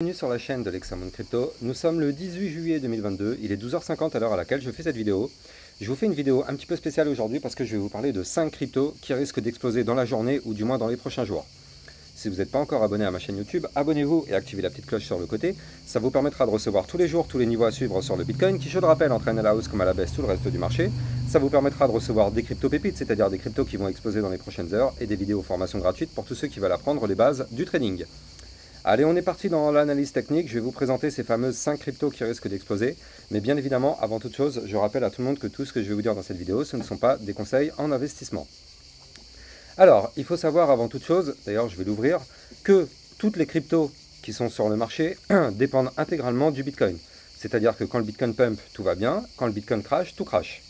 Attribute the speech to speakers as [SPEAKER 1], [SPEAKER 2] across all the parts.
[SPEAKER 1] Bienvenue sur la chaîne de Lexamon Crypto. Nous sommes le 18 juillet 2022, il est 12h50 à l'heure à laquelle je fais cette vidéo. Je vous fais une vidéo un petit peu spéciale aujourd'hui parce que je vais vous parler de 5 cryptos qui risquent d'exploser dans la journée ou du moins dans les prochains jours. Si vous n'êtes pas encore abonné à ma chaîne YouTube, abonnez-vous et activez la petite cloche sur le côté. Ça vous permettra de recevoir tous les jours tous les niveaux à suivre sur le Bitcoin qui, je le rappelle, entraîne à la hausse comme à la baisse tout le reste du marché. Ça vous permettra de recevoir des cryptos pépites, c'est-à-dire des cryptos qui vont exploser dans les prochaines heures et des vidéos formations gratuites pour tous ceux qui veulent apprendre les bases du trading. Allez, on est parti dans l'analyse technique. Je vais vous présenter ces fameuses 5 cryptos qui risquent d'exploser. Mais bien évidemment, avant toute chose, je rappelle à tout le monde que tout ce que je vais vous dire dans cette vidéo, ce ne sont pas des conseils en investissement. Alors, il faut savoir avant toute chose, d'ailleurs je vais l'ouvrir, que toutes les cryptos qui sont sur le marché dépendent intégralement du Bitcoin. C'est-à-dire que quand le Bitcoin pump, tout va bien. Quand le Bitcoin crash, tout crash.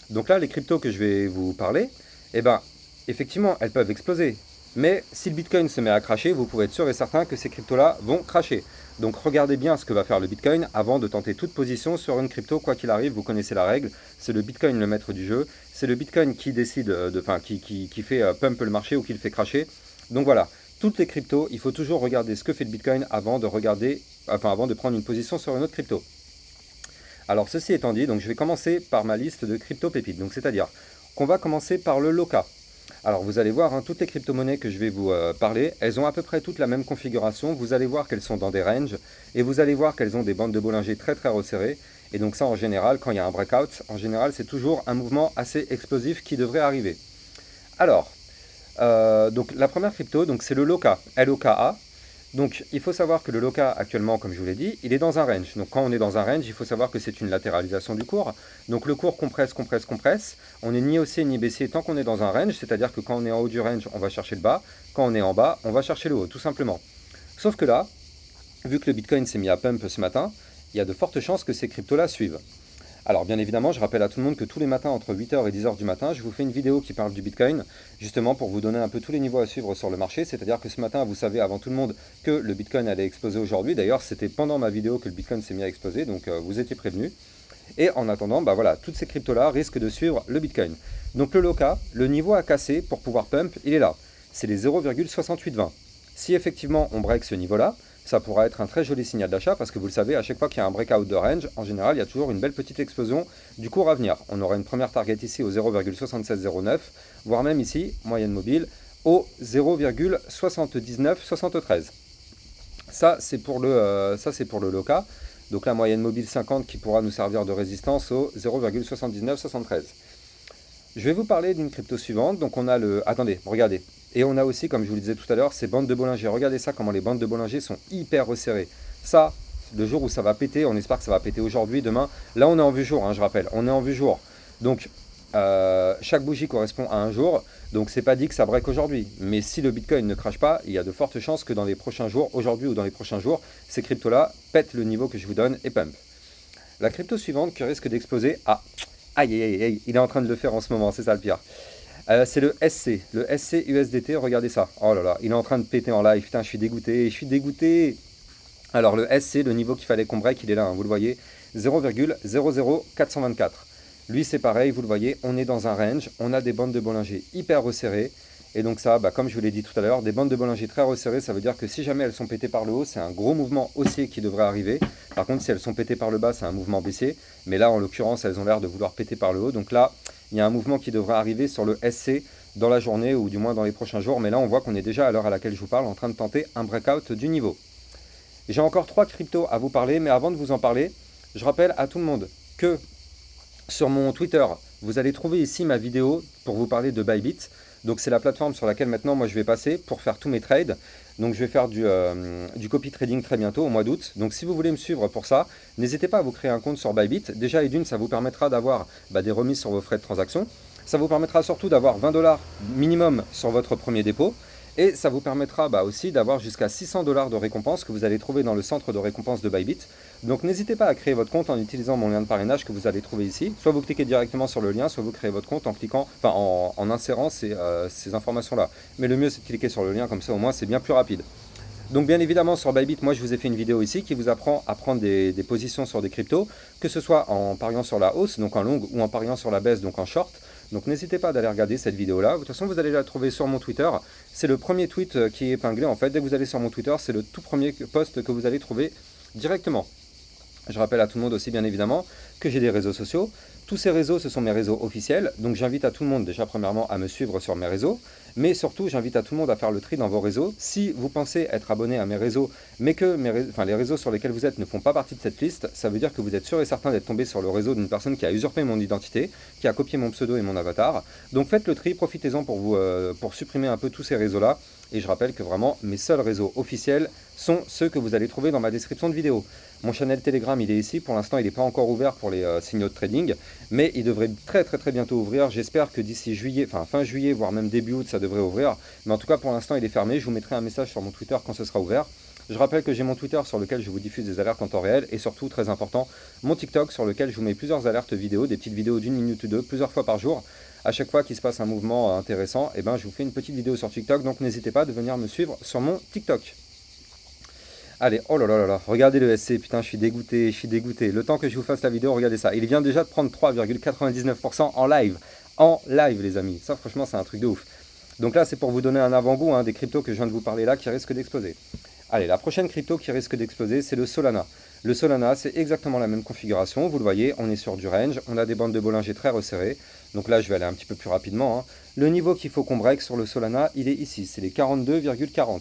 [SPEAKER 1] Donc là, les cryptos que je vais vous parler, eh ben, effectivement, elles peuvent exploser. Mais si le Bitcoin se met à cracher, vous pouvez être sûr et certain que ces cryptos-là vont cracher. Donc regardez bien ce que va faire le Bitcoin avant de tenter toute position sur une crypto, quoi qu'il arrive, vous connaissez la règle, c'est le Bitcoin le maître du jeu, c'est le Bitcoin qui décide, qui fait pump le marché ou qui le fait cracher. Donc voilà, toutes les cryptos, il faut toujours regarder ce que fait le Bitcoin avant de prendre une position sur une autre crypto. Alors ceci étant dit, donc je vais commencer par ma liste de crypto pépites, donc c'est-à-dire qu'on va commencer par le Loka. Alors vous allez voir, toutes les crypto-monnaies que je vais vous parler, elles ont à peu près toutes la même configuration. Vous allez voir qu'elles sont dans des ranges et vous allez voir qu'elles ont des bandes de Bollinger très resserrées. Et donc ça en général, quand il y a un breakout, en général c'est toujours un mouvement assez explosif qui devrait arriver. Alors, donc la première crypto, c'est le Loka, L-O-K-A. Donc il faut savoir que le Loka actuellement, comme je vous l'ai dit, il est dans un range. Donc quand on est dans un range, il faut savoir que c'est une latéralisation du cours. Donc le cours compresse. On n'est ni haussier ni baissier tant qu'on est dans un range, c'est-à-dire que quand on est en haut du range, on va chercher le bas. Quand on est en bas, on va chercher le haut, tout simplement. Sauf que là, vu que le Bitcoin s'est mis à pump ce matin, il y a de fortes chances que ces cryptos-là suivent. Alors bien évidemment, je rappelle à tout le monde que tous les matins entre 8h et 10h du matin, je vous fais une vidéo qui parle du Bitcoin, justement pour vous donner un peu tous les niveaux à suivre sur le marché. C'est-à-dire que ce matin, vous savez avant tout le monde que le Bitcoin allait exploser aujourd'hui. D'ailleurs, c'était pendant ma vidéo que le Bitcoin s'est mis à exploser, donc vous étiez prévenus. Et en attendant, voilà, toutes ces cryptos-là risquent de suivre le Bitcoin. Donc le Loka, le niveau à casser pour pouvoir pump, il est là. C'est les 0,6820. Si effectivement on break ce niveau-là, ça pourra être un très joli signal d'achat parce que vous le savez, à chaque fois qu'il y a un breakout de range, en général, il y a toujours une belle petite explosion du cours à venir. On aura une première target ici au 0,7609, voire même ici, moyenne mobile, au 0,7973. Ça, c'est pour le Loka. Donc la moyenne mobile 50 qui pourra nous servir de résistance au 0,7973. Je vais vous parler d'une crypto suivante. Donc on a le... Attendez, regardez. Et on a aussi, comme je vous le disais tout à l'heure, ces bandes de Bollinger. Regardez ça, comment les bandes de Bollinger sont hyper resserrées. Ça, le jour où ça va péter, on espère que ça va péter aujourd'hui, demain. Là, on est en vue jour, je rappelle. On est en vue jour. Donc, chaque bougie correspond à un jour. Donc, c'est pas dit que ça break aujourd'hui. Mais si le Bitcoin ne crache pas, il y a de fortes chances que dans les prochains jours, aujourd'hui ou dans les prochains jours, ces cryptos-là pètent le niveau que je vous donne et pump. La crypto suivante qui risque d'exploser... Ah, aïe, il est en train de le faire en ce moment, c'est ça le pire. C'est le SC USDT, regardez ça. Oh là là, il est en train de péter en live, putain, je suis dégoûté. Alors le SC, le niveau qu'il fallait qu'on break, il est là, vous le voyez, 0,00424. Lui c'est pareil, vous le voyez, on est dans un range, on a des bandes de Bollinger hyper resserrées. Et donc ça, comme je vous l'ai dit tout à l'heure, des bandes de Bollinger très resserrées, ça veut dire que si jamais elles sont pétées par le haut, c'est un gros mouvement haussier qui devrait arriver. Par contre, si elles sont pétées par le bas, c'est un mouvement baissier. Mais là, en l'occurrence, elles ont l'air de vouloir péter par le haut. Donc là, il y a un mouvement qui devrait arriver sur le SC dans la journée ou du moins dans les prochains jours. Mais là, on voit qu'on est déjà à l'heure à laquelle je vous parle en train de tenter un breakout du niveau. J'ai encore 3 cryptos à vous parler, mais avant de vous en parler, je rappelle à tout le monde que sur mon Twitter, vous allez trouver ici ma vidéo pour vous parler de Bybit. Donc c'est la plateforme sur laquelle maintenant moi je vais passer pour faire tous mes trades. Donc je vais faire du copy trading très bientôt au mois d'août. Donc si vous voulez me suivre pour ça, n'hésitez pas à vous créer un compte sur Bybit. Déjà et d'une, ça vous permettra d'avoir des remises sur vos frais de transaction. Ça vous permettra surtout d'avoir 20 $ minimum sur votre premier dépôt. Et ça vous permettra aussi d'avoir jusqu'à 600 $ de récompense que vous allez trouver dans le centre de récompense de Bybit. Donc n'hésitez pas à créer votre compte en utilisant mon lien de parrainage que vous allez trouver ici. Soit vous cliquez directement sur le lien, soit vous créez votre compte en cliquant, en insérant ces informations-là. Mais le mieux c'est de cliquer sur le lien, comme ça au moins c'est bien plus rapide. Donc bien évidemment sur Bybit, moi je vous ai fait une vidéo ici qui vous apprend à prendre des positions sur des cryptos, que ce soit en pariant sur la hausse, donc en long, ou en pariant sur la baisse, donc en short. Donc n'hésitez pas d'aller regarder cette vidéo-là. De toute façon, vous allez la trouver sur mon Twitter. C'est le premier tweet qui est épinglé en fait. Dès que vous allez sur mon Twitter, c'est le tout premier post que vous allez trouver directement. Je rappelle à tout le monde aussi bien évidemment que j'ai des réseaux sociaux. Tous ces réseaux, ce sont mes réseaux officiels, donc j'invite à tout le monde déjà premièrement à me suivre sur mes réseaux, mais surtout j'invite à tout le monde à faire le tri dans vos réseaux. Si vous pensez être abonné à mes réseaux, mais que les réseaux sur lesquels vous êtes ne font pas partie de cette liste, ça veut dire que vous êtes sûr et certain d'être tombé sur le réseau d'une personne qui a usurpé mon identité, qui a copié mon pseudo et mon avatar. Donc faites le tri, profitez-en pour supprimer un peu tous ces réseaux-là. Et je rappelle que vraiment mes seuls réseaux officiels sont ceux que vous allez trouver dans ma description de vidéo. Mon channel Telegram, il est ici. Pour l'instant, il n'est pas encore ouvert pour les signaux de trading, mais il devrait très bientôt ouvrir. J'espère que d'ici juillet, fin juillet, voire même début août, ça devrait ouvrir. Mais en tout cas, pour l'instant, il est fermé. Je vous mettrai un message sur mon Twitter quand ce sera ouvert. Je rappelle que j'ai mon Twitter sur lequel je vous diffuse des alertes en temps réel et surtout, très important, mon TikTok sur lequel je vous mets plusieurs alertes vidéo, des petites vidéos d'1 minute ou deux, plusieurs fois par jour. À chaque fois qu'il se passe un mouvement intéressant, je vous fais une petite vidéo sur TikTok, donc n'hésitez pas de venir me suivre sur mon TikTok. Allez, oh là là là là, regardez le SC, putain, je suis dégoûté. Le temps que je vous fasse la vidéo, regardez ça. Il vient déjà de prendre 3,99% en live. En live, les amis. Ça, franchement, c'est un truc de ouf. Donc là, c'est pour vous donner un avant-goût des cryptos que je viens de vous parler là qui risquent d'exploser. Allez, la prochaine crypto qui risque d'exploser, c'est le Solana. Le Solana, c'est exactement la même configuration. Vous le voyez, on est sur du range. On a des bandes de Bollinger très resserrées. Donc là, je vais aller un petit peu plus rapidement. Le niveau qu'il faut qu'on break sur le Solana, il est ici. C'est les 42,40.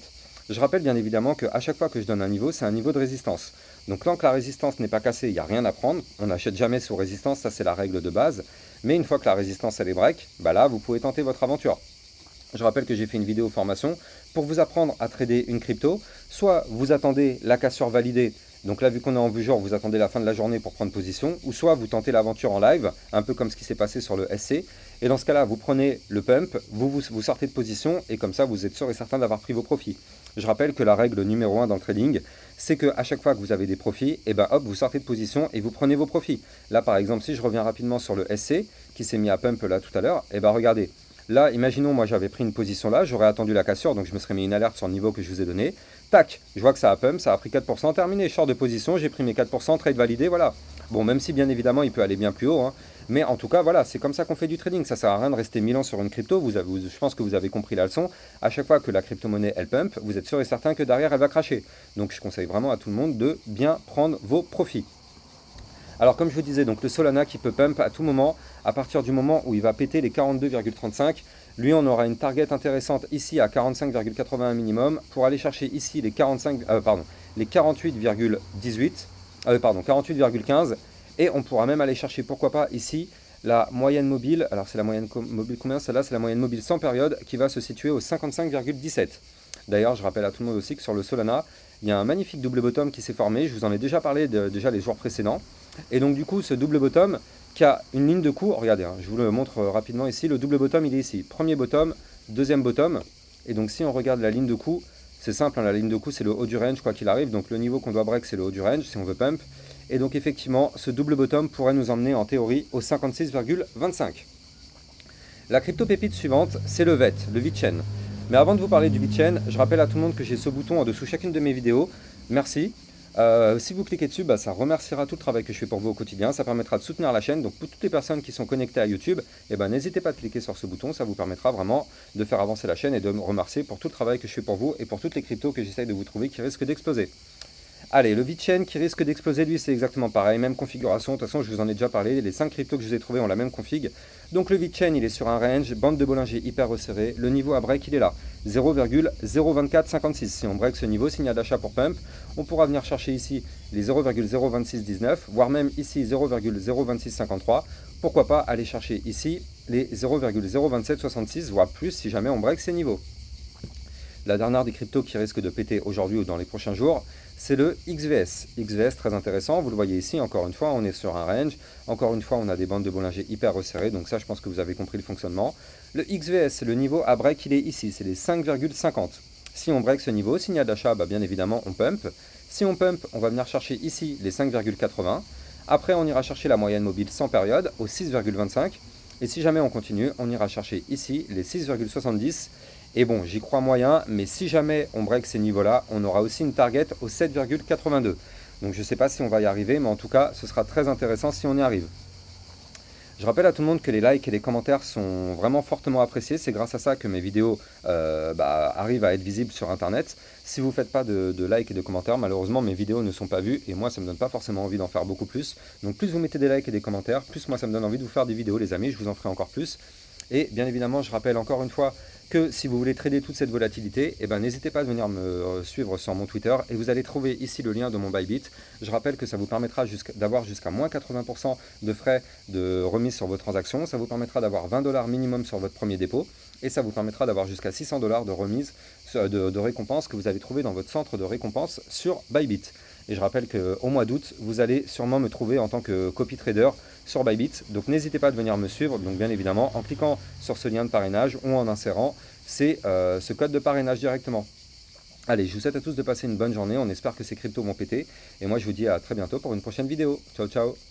[SPEAKER 1] Je rappelle bien évidemment qu'à chaque fois que je donne un niveau, c'est un niveau de résistance. Donc tant que la résistance n'est pas cassée, il n'y a rien à prendre. On n'achète jamais sous résistance, ça c'est la règle de base. Mais une fois que la résistance elle est break, là vous pouvez tenter votre aventure. Je rappelle que j'ai fait une vidéo formation pour vous apprendre à trader une crypto. Soit vous attendez la cassure validée, donc là vu qu'on est en vue jour, vous attendez la fin de la journée pour prendre position, ou soit vous tentez l'aventure en live, un peu comme ce qui s'est passé sur le SC. Et dans ce cas-là, vous prenez le pump, vous sortez de position, et comme ça vous êtes sûr et certain d'avoir pris vos profits. Je rappelle que la règle numéro 1 dans le trading, c'est qu'à chaque fois que vous avez des profits, hop, vous sortez de position et vous prenez vos profits. Là par exemple, si je reviens rapidement sur le SC, qui s'est mis à pump là tout à l'heure, regardez. Là, imaginons, moi j'avais pris une position là, j'aurais attendu la cassure, donc je me serais mis une alerte sur le niveau que je vous ai donné. Tac, je vois que ça a pump, ça a pris 4%, terminé, short de position, j'ai pris mes 4%, trade validé, voilà. Bon, même si bien évidemment il peut aller bien plus haut, mais en tout cas, voilà, c'est comme ça qu'on fait du trading. Ça sert à rien de rester 1000 ans sur une crypto, je pense que vous avez compris la leçon. À chaque fois que la crypto-monnaie elle pump, vous êtes sûr et certain que derrière elle va cracher. Donc je conseille vraiment à tout le monde de bien prendre vos profits. Alors comme je vous disais, donc le Solana qui peut pump à tout moment, à partir du moment où il va péter les 42,35, lui on aura une target intéressante ici à 45,81 minimum, pour aller chercher ici les 48,15, et on pourra même aller chercher, pourquoi pas, ici, la moyenne mobile, alors c'est la moyenne mobile combien? Celle-là c'est la moyenne mobile sans période, qui va se situer au 55,17. D'ailleurs, je rappelle à tout le monde aussi que sur le Solana, il y a un magnifique double bottom qui s'est formé, je vous en ai déjà parlé déjà les jours précédents. Et donc du coup, ce double bottom qui a une ligne de coup, regardez, je vous le montre rapidement ici, le double bottom il est ici, premier bottom, deuxième bottom, et donc si on regarde la ligne de coup, c'est simple, la ligne de coup c'est le haut du range quoi qu'il arrive, donc le niveau qu'on doit break c'est le haut du range si on veut pump, et donc effectivement ce double bottom pourrait nous emmener en théorie au 56,25. La crypto pépite suivante, c'est le VET, le VeChain. Mais avant de vous parler du VeChain, je rappelle à tout le monde que j'ai ce bouton en dessous chacune de mes vidéos, merci. Si vous cliquez dessus, ça remerciera tout le travail que je fais pour vous au quotidien, ça permettra de soutenir la chaîne, donc pour toutes les personnes qui sont connectées à YouTube, n'hésitez pas à cliquer sur ce bouton, ça vous permettra vraiment de faire avancer la chaîne et de me remercier pour tout le travail que je fais pour vous et pour toutes les cryptos que j'essaye de vous trouver qui risquent d'exploser. Allez, le VeChain qui risque d'exploser, lui, c'est exactement pareil, même configuration. De toute façon, je vous en ai déjà parlé, les 5 cryptos que je vous ai trouvés ont la même config. Donc le VeChain, il est sur un range, bande de Bollinger hyper resserrée. Le niveau à break, il est là, 0,02456. Si on break ce niveau, signal d'achat pour pump, on pourra venir chercher ici les 0,02619, voire même ici 0,02653. Pourquoi pas aller chercher ici les 0,02766, voire plus si jamais on break ces niveaux. La dernière des cryptos qui risque de péter aujourd'hui ou dans les prochains jours, c'est le XVS. XVS très intéressant, vous le voyez ici, encore une fois, on est sur un range. Encore une fois, on a des bandes de Bollinger hyper resserrées, donc ça, je pense que vous avez compris le fonctionnement. Le XVS, le niveau à break, il est ici, c'est les 5,50. Si on break ce niveau, signal d'achat, bien évidemment, on pump. Si on pump, on va venir chercher ici les 5,80. Après, on ira chercher la moyenne mobile sans période au 6,25. Et si jamais on continue, on ira chercher ici les 6,70. Et bon, j'y crois moyen, mais si jamais on break ces niveaux-là, on aura aussi une target au 7,82. Donc je ne sais pas si on va y arriver, mais en tout cas, ce sera très intéressant si on y arrive. Je rappelle à tout le monde que les likes et les commentaires sont vraiment fortement appréciés. C'est grâce à ça que mes vidéos arrivent à être visibles sur Internet. Si vous ne faites pas de likes et de commentaires, malheureusement mes vidéos ne sont pas vues et moi ça ne me donne pas forcément envie d'en faire beaucoup plus. Donc plus vous mettez des likes et des commentaires, plus moi ça me donne envie de vous faire des vidéos les amis, je vous en ferai encore plus. Et bien évidemment, je rappelle encore une fois que si vous voulez trader toute cette volatilité, n'hésitez pas à venir me suivre sur mon Twitter et vous allez trouver ici le lien de mon Bybit. Je rappelle que ça vous permettra d'avoir jusqu'à moins 80% de frais de remise sur vos transactions. Ça vous permettra d'avoir 20 $ minimum sur votre premier dépôt et ça vous permettra d'avoir jusqu'à 600 $ de remise de récompense que vous allez trouver dans votre centre de récompense sur Bybit. Et je rappelle qu'au mois d'août, vous allez sûrement me trouver en tant que copy trader sur Bybit. Donc n'hésitez pas à venir me suivre, donc bien évidemment en cliquant sur ce lien de parrainage ou en insérant ce code de parrainage directement. Allez, je vous souhaite à tous de passer une bonne journée, on espère que ces cryptos vont péter. Et moi je vous dis à très bientôt pour une prochaine vidéo. Ciao ciao.